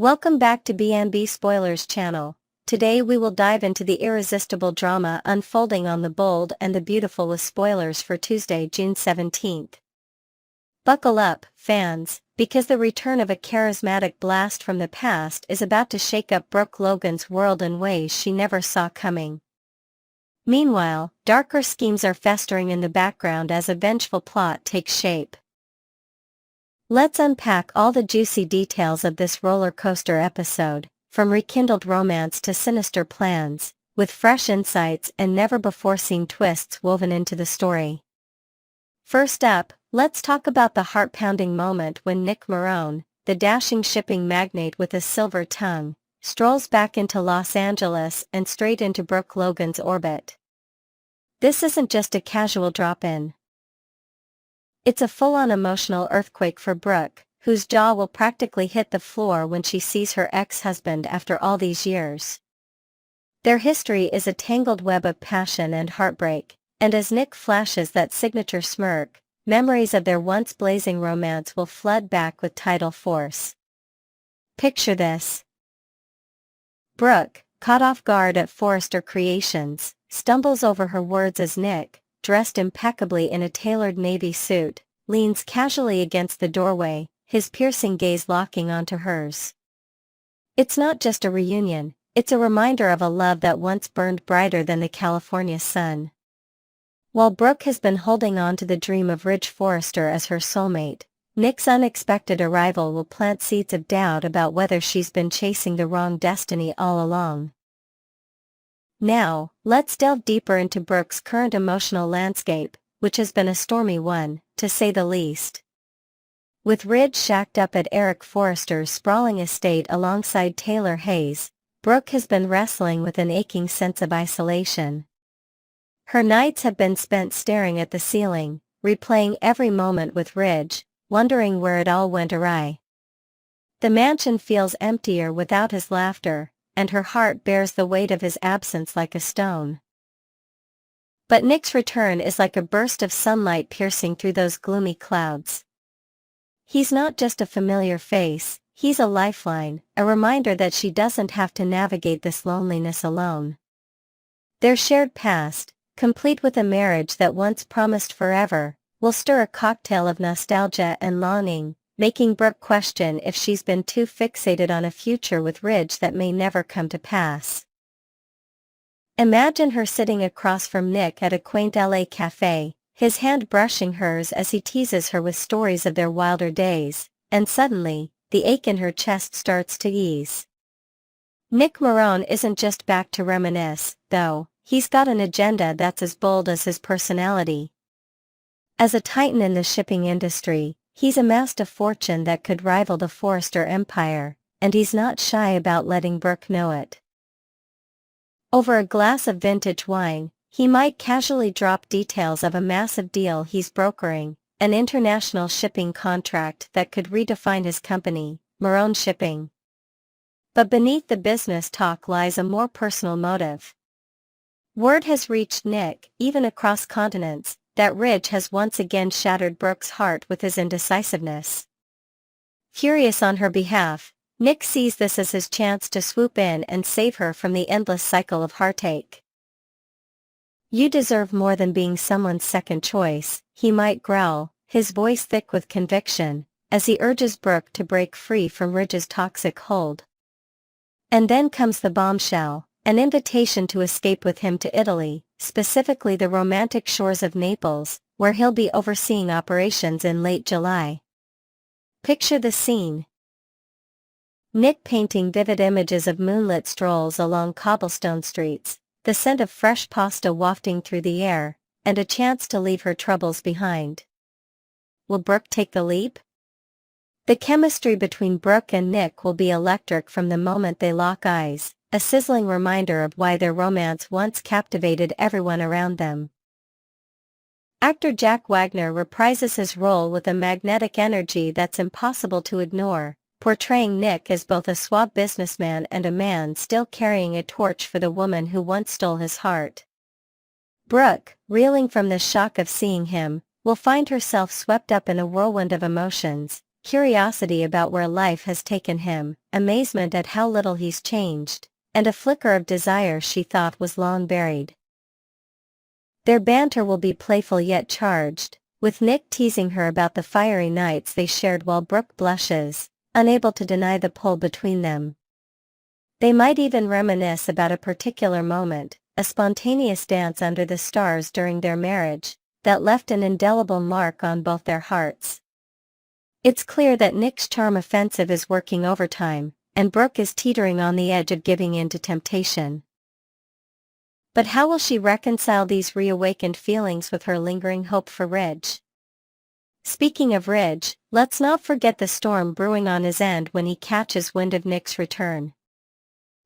Welcome back to B&B Spoilers channel. Today we will dive into the irresistible drama unfolding on The Bold and the Beautiful with spoilers for Tuesday, June 17th. Buckle up, fans, because the return of a charismatic blast from the past is about to shake up Brooke Logan's world in ways she never saw coming. Meanwhile, darker schemes are festering in the background as a vengeful plot takes shape. Let's unpack all the juicy details of this roller coaster episode, from rekindled romance to sinister plans, with fresh insights and never-before-seen twists woven into the story. First up, let's talk about the heart-pounding moment when Nick Marone, the dashing shipping magnate with a silver tongue, strolls back into Los Angeles and straight into Brooke Logan's orbit. This isn't just a casual drop-in. It's a full-on emotional earthquake for Brooke, whose jaw will practically hit the floor when she sees her ex-husband after all these years. Their history is a tangled web of passion and heartbreak, and as Nick flashes that signature smirk, memories of their once blazing romance will flood back with tidal force. Picture this. Brooke, caught off guard at Forrester Creations, stumbles over her words as Nick, dressed impeccably in a tailored navy suit, leans casually against the doorway, his piercing gaze locking onto hers. It's not just a reunion, it's a reminder of a love that once burned brighter than the California sun. While Brooke has been holding on to the dream of Ridge Forrester as her soulmate, Nick's unexpected arrival will plant seeds of doubt about whether she's been chasing the wrong destiny all along. Now, let's delve deeper into Brooke's current emotional landscape, which has been a stormy one, to say the least. With Ridge shacked up at Eric Forrester's sprawling estate alongside Taylor Hayes, Brooke has been wrestling with an aching sense of isolation. Her nights have been spent staring at the ceiling, replaying every moment with Ridge, wondering where it all went awry. The mansion feels emptier without his laughter, and her heart bears the weight of his absence like a stone. But Nick's return is like a burst of sunlight piercing through those gloomy clouds. He's not just a familiar face, he's a lifeline, a reminder that she doesn't have to navigate this loneliness alone. Their shared past, complete with a marriage that once promised forever, will stir a cocktail of nostalgia and longing, making Brooke question if she's been too fixated on a future with Ridge that may never come to pass. Imagine her sitting across from Nick at a quaint LA cafe, his hand brushing hers as he teases her with stories of their wilder days, and suddenly, the ache in her chest starts to ease. Nick Marone isn't just back to reminisce, though, he's got an agenda that's as bold as his personality. As a titan in the shipping industry, he's amassed a fortune that could rival the Forrester empire, and he's not shy about letting Brooke know it. Over a glass of vintage wine, he might casually drop details of a massive deal he's brokering, an international shipping contract that could redefine his company, Marone Shipping. But beneath the business talk lies a more personal motive. Word has reached Nick, even across continents, that Ridge has once again shattered Brooke's heart with his indecisiveness. Furious on her behalf, Nick sees this as his chance to swoop in and save her from the endless cycle of heartache. "You deserve more than being someone's second choice," he might growl, his voice thick with conviction, as he urges Brooke to break free from Ridge's toxic hold. And then comes the bombshell, an invitation to escape with him to Italy, specifically the romantic shores of Naples, where he'll be overseeing operations in late July. Picture the scene. Nick painting vivid images of moonlit strolls along cobblestone streets, the scent of fresh pasta wafting through the air, and a chance to leave her troubles behind. Will Brooke take the leap? The chemistry between Brooke and Nick will be electric from the moment they lock eyes, a sizzling reminder of why their romance once captivated everyone around them. Actor Jack Wagner reprises his role with a magnetic energy that's impossible to ignore, portraying Nick as both a suave businessman and a man still carrying a torch for the woman who once stole his heart. Brooke, reeling from the shock of seeing him, will find herself swept up in a whirlwind of emotions, curiosity about where life has taken him, amazement at how little he's changed, and a flicker of desire she thought was long buried. Their banter will be playful yet charged, with Nick teasing her about the fiery nights they shared while Brooke blushes, unable to deny the pull between them. They might even reminisce about a particular moment, a spontaneous dance under the stars during their marriage, that left an indelible mark on both their hearts. It's clear that Nick's charm offensive is working overtime, and Brooke is teetering on the edge of giving in to temptation. But how will she reconcile these reawakened feelings with her lingering hope for Ridge? Speaking of Ridge, let's not forget the storm brewing on his end when he catches wind of Nick's return.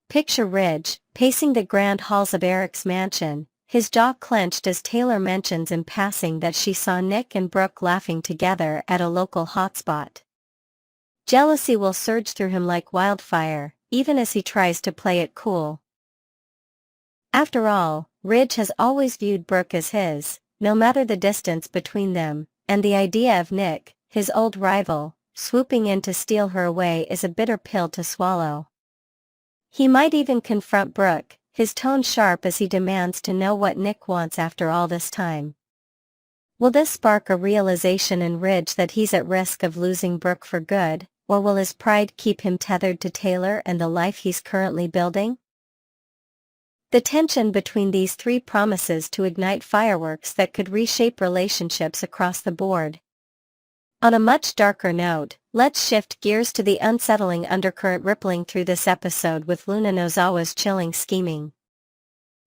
Picture Ridge, pacing the grand halls of Eric's mansion, his jaw clenched as Taylor mentions in passing that she saw Nick and Brooke laughing together at a local hotspot. Jealousy will surge through him like wildfire, even as he tries to play it cool. After all, Ridge has always viewed Brooke as his, no matter the distance between them, and the idea of Nick, his old rival, swooping in to steal her away is a bitter pill to swallow. He might even confront Brooke, his tone sharp as he demands to know what Nick wants after all this time. Will this spark a realization in Ridge that he's at risk of losing Brooke for good, or will his pride keep him tethered to Taylor and the life he's currently building? The tension between these three promises to ignite fireworks that could reshape relationships across the board. On a much darker note, let's shift gears to the unsettling undercurrent rippling through this episode with Luna Nozawa's chilling scheming.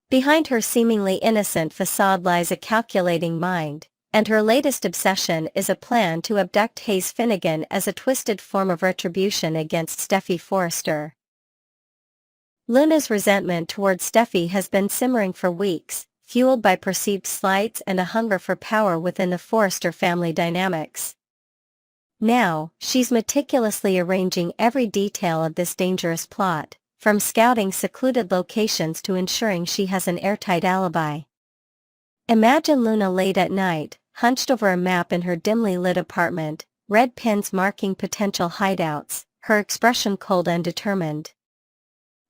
Behind her seemingly innocent facade lies a calculating mind, and her latest obsession is a plan to abduct Hayes Finnegan as a twisted form of retribution against Steffy Forrester. Luna's resentment toward Steffy has been simmering for weeks, fueled by perceived slights and a hunger for power within the Forrester family dynamics. Now, she's meticulously arranging every detail of this dangerous plot, from scouting secluded locations to ensuring she has an airtight alibi. Imagine Luna late at night, hunched over a map in her dimly lit apartment, red pins marking potential hideouts, her expression cold and determined.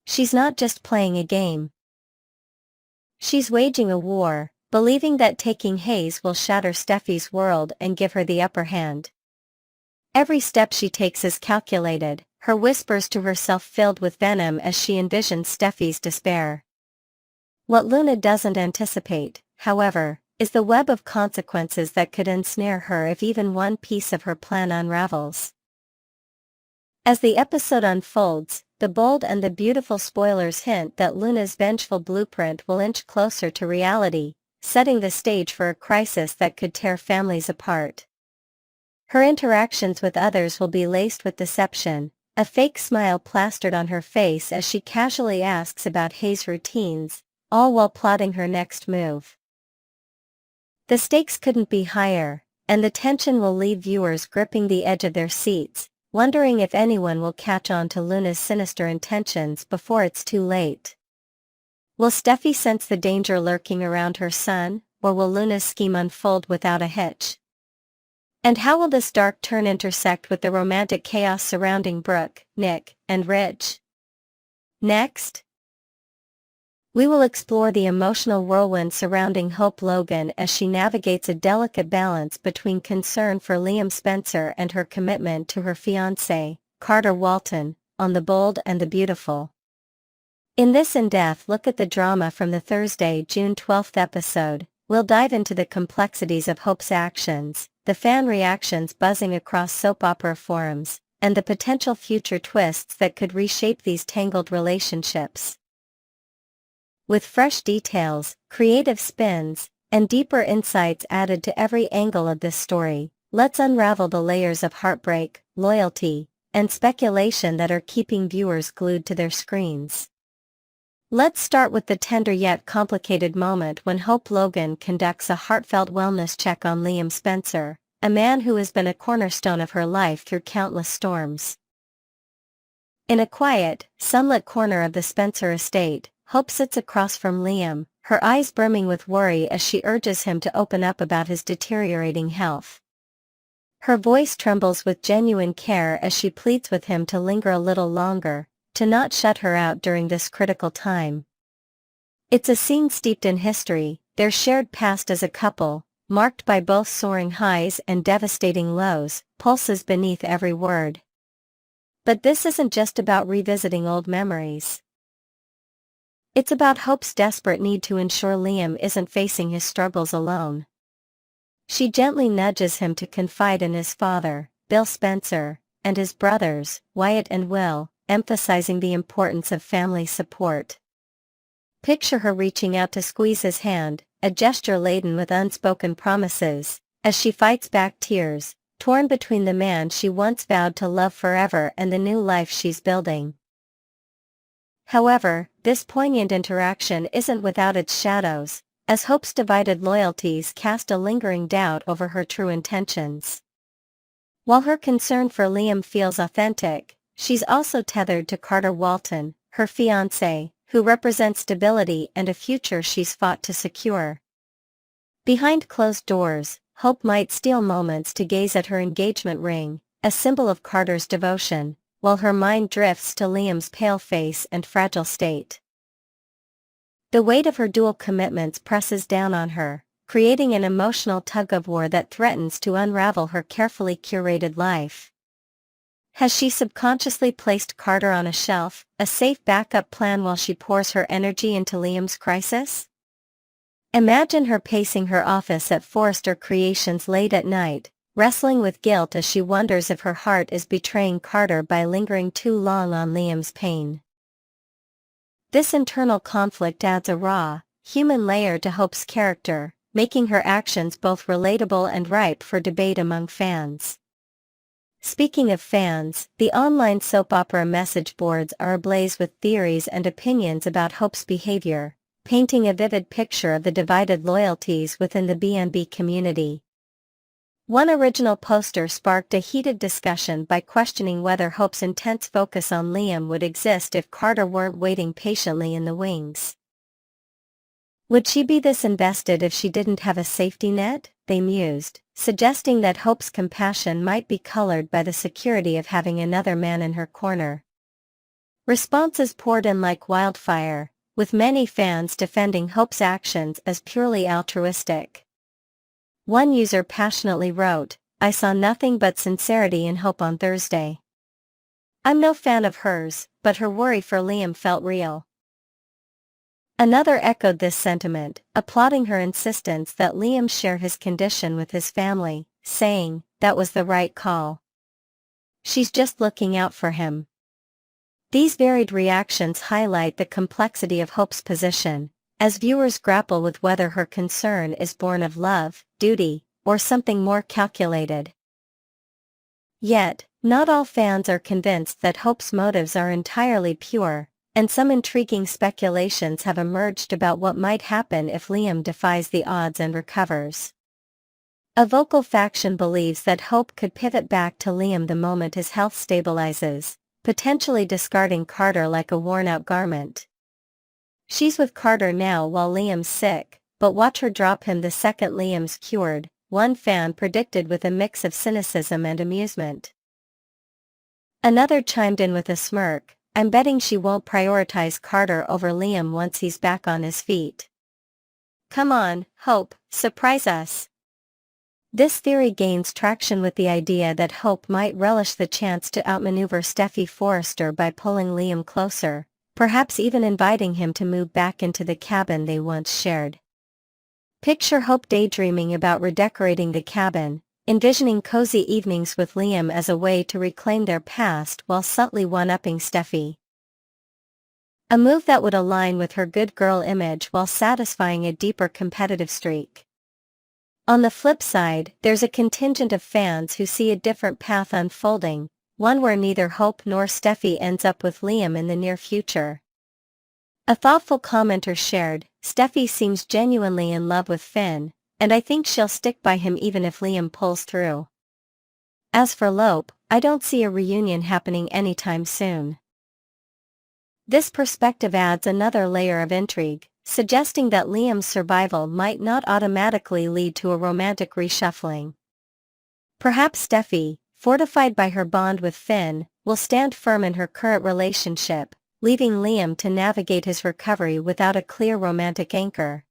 She's not just playing a game. She's waging a war, believing that taking Hayes will shatter Steffy's world and give her the upper hand. Every step she takes is calculated, her whispers to herself filled with venom as she envisions Steffy's despair. What Luna doesn't anticipate, however, is the web of consequences that could ensnare her if even one piece of her plan unravels. As the episode unfolds, the bold and the beautiful spoilers hint that Luna's vengeful blueprint will inch closer to reality, setting the stage for a crisis that could tear families apart. Her interactions with others will be laced with deception, a fake smile plastered on her face as she casually asks about Hayes' routines, all while plotting her next move. The stakes couldn't be higher, and the tension will leave viewers gripping the edge of their seats, wondering if anyone will catch on to Luna's sinister intentions before it's too late. Will Steffy sense the danger lurking around her son, or will Luna's scheme unfold without a hitch? And how will this dark turn intersect with the romantic chaos surrounding Brooke, Nick, and Ridge? Next, we will explore the emotional whirlwind surrounding Hope Logan as she navigates a delicate balance between concern for Liam Spencer and her commitment to her fiancé, Carter Walton, on The Bold and the Beautiful. In this in-depth look at the drama from the Thursday, June 12 episode, we'll dive into the complexities of Hope's actions, the fan reactions buzzing across soap opera forums, and the potential future twists that could reshape these tangled relationships. With fresh details, creative spins, and deeper insights added to every angle of this story, let's unravel the layers of heartbreak, loyalty, and speculation that are keeping viewers glued to their screens. Let's start with the tender yet complicated moment when Hope Logan conducts a heartfelt wellness check on Liam Spencer, a man who has been a cornerstone of her life through countless storms. In a quiet, sunlit corner of the Spencer estate, Hope sits across from Liam, her eyes brimming with worry as she urges him to open up about his deteriorating health. Her voice trembles with genuine care as she pleads with him to linger a little longer, to not shut her out during this critical time. It's a scene steeped in history, their shared past as a couple, marked by both soaring highs and devastating lows, pulses beneath every word. But this isn't just about revisiting old memories. It's about Hope's desperate need to ensure Liam isn't facing his struggles alone. She gently nudges him to confide in his father, Bill Spencer, and his brothers, Wyatt and Will, emphasizing the importance of family support. Picture her reaching out to squeeze his hand, a gesture laden with unspoken promises, as she fights back tears, torn between the man she once vowed to love forever and the new life she's building. However, this poignant interaction isn't without its shadows, as Hope's divided loyalties cast a lingering doubt over her true intentions. While her concern for Liam feels authentic, she's also tethered to Carter Walton, her fiancé, who represents stability and a future she's fought to secure. Behind closed doors, Hope might steal moments to gaze at her engagement ring, a symbol of Carter's devotion, while her mind drifts to Liam's pale face and fragile state. The weight of her dual commitments presses down on her, creating an emotional tug-of-war that threatens to unravel her carefully curated life. Has she subconsciously placed Carter on a shelf, a safe backup plan while she pours her energy into Liam's crisis? Imagine her pacing her office at Forrester Creations late at night, wrestling with guilt as she wonders if her heart is betraying Carter by lingering too long on Liam's pain. This internal conflict adds a raw, human layer to Hope's character, making her actions both relatable and ripe for debate among fans. Speaking of fans, the online soap opera message boards are ablaze with theories and opinions about Hope's behavior, painting a vivid picture of the divided loyalties within the B&B community. One original poster sparked a heated discussion by questioning whether Hope's intense focus on Liam would exist if Carter weren't waiting patiently in the wings. Would she be this invested if she didn't have a safety net? They mused, suggesting that Hope's compassion might be colored by the security of having another man in her corner. Responses poured in like wildfire, with many fans defending Hope's actions as purely altruistic. One user passionately wrote, "I saw nothing but sincerity in Hope on Thursday. I'm no fan of hers, but her worry for Liam felt real." Another echoed this sentiment, applauding her insistence that Liam share his condition with his family, saying, "That was the right call. She's just looking out for him." These varied reactions highlight the complexity of Hope's position, as viewers grapple with whether her concern is born of love, duty, or something more calculated. Yet, not all fans are convinced that Hope's motives are entirely pure, and some intriguing speculations have emerged about what might happen if Liam defies the odds and recovers. A vocal faction believes that Hope could pivot back to Liam the moment his health stabilizes, potentially discarding Carter like a worn-out garment. "She's with Carter now while Liam's sick, but watch her drop him the second Liam's cured," one fan predicted with a mix of cynicism and amusement. Another chimed in with a smirk, "I'm betting she won't prioritize Carter over Liam once he's back on his feet. Come on, Hope, surprise us." This theory gains traction with the idea that Hope might relish the chance to outmaneuver Steffi Forrester by pulling Liam closer, perhaps even inviting him to move back into the cabin they once shared. Picture Hope daydreaming about redecorating the cabin, envisioning cozy evenings with Liam as a way to reclaim their past while subtly one-upping Steffi. A move that would align with her good girl image while satisfying a deeper competitive streak. On the flip side, there's a contingent of fans who see a different path unfolding, one where neither Hope nor Steffi ends up with Liam in the near future. A thoughtful commenter shared, "Steffi seems genuinely in love with Finn, and I think she'll stick by him even if Liam pulls through. As for Lope, I don't see a reunion happening anytime soon." This perspective adds another layer of intrigue, suggesting that Liam's survival might not automatically lead to a romantic reshuffling. Perhaps Steffi, fortified by her bond with Finn, will stand firm in her current relationship, leaving Liam to navigate his recovery without a clear romantic anchor.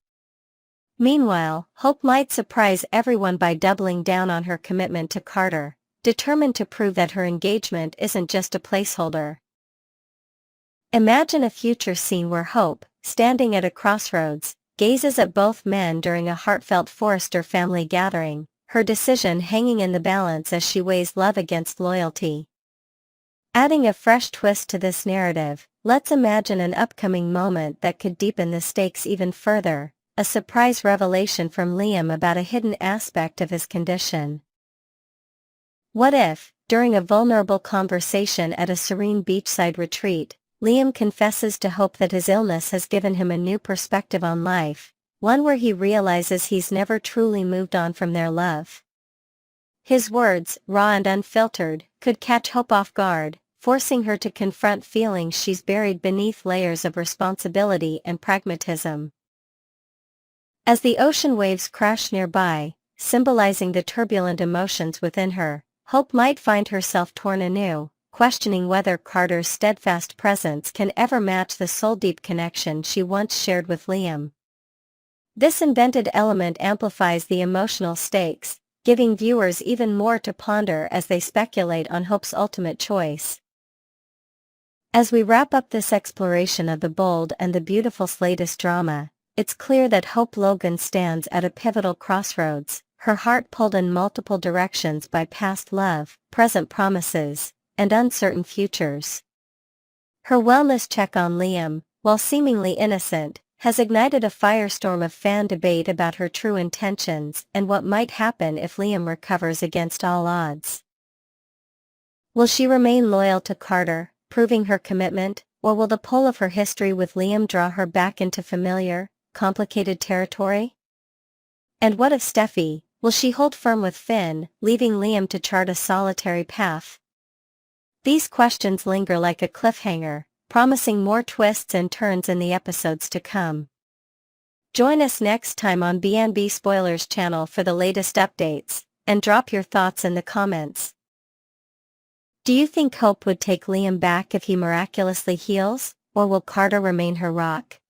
Meanwhile, Hope might surprise everyone by doubling down on her commitment to Carter, determined to prove that her engagement isn't just a placeholder. Imagine a future scene where Hope, standing at a crossroads, gazes at both men during a heartfelt Forrester family gathering, her decision hanging in the balance as she weighs love against loyalty. Adding a fresh twist to this narrative, let's imagine an upcoming moment that could deepen the stakes even further, a surprise revelation from Liam about a hidden aspect of his condition. What if, during a vulnerable conversation at a serene beachside retreat, Liam confesses to Hope that his illness has given him a new perspective on life, one where he realizes he's never truly moved on from their love? His words, raw and unfiltered, could catch Hope off guard, forcing her to confront feelings she's buried beneath layers of responsibility and pragmatism. As the ocean waves crash nearby, symbolizing the turbulent emotions within her, Hope might find herself torn anew, questioning whether Carter's steadfast presence can ever match the soul-deep connection she once shared with Liam. This invented element amplifies the emotional stakes, giving viewers even more to ponder as they speculate on Hope's ultimate choice. As we wrap up this exploration of the bold and the beautiful's latest drama, it's clear that Hope Logan stands at a pivotal crossroads, her heart pulled in multiple directions by past love, present promises, and uncertain futures. Her wellness check on Liam, while seemingly innocent, has ignited a firestorm of fan debate about her true intentions and what might happen if Liam recovers against all odds. Will she remain loyal to Carter, proving her commitment, or will the pull of her history with Liam draw her back into familiar, complicated territory? And what of Steffi, will she hold firm with Finn, leaving Liam to chart a solitary path? These questions linger like a cliffhanger, promising more twists and turns in the episodes to come. Join us next time on B&B Spoilers channel for the latest updates, and drop your thoughts in the comments. Do you think Hope would take Liam back if he miraculously heals, or will Carter remain her rock?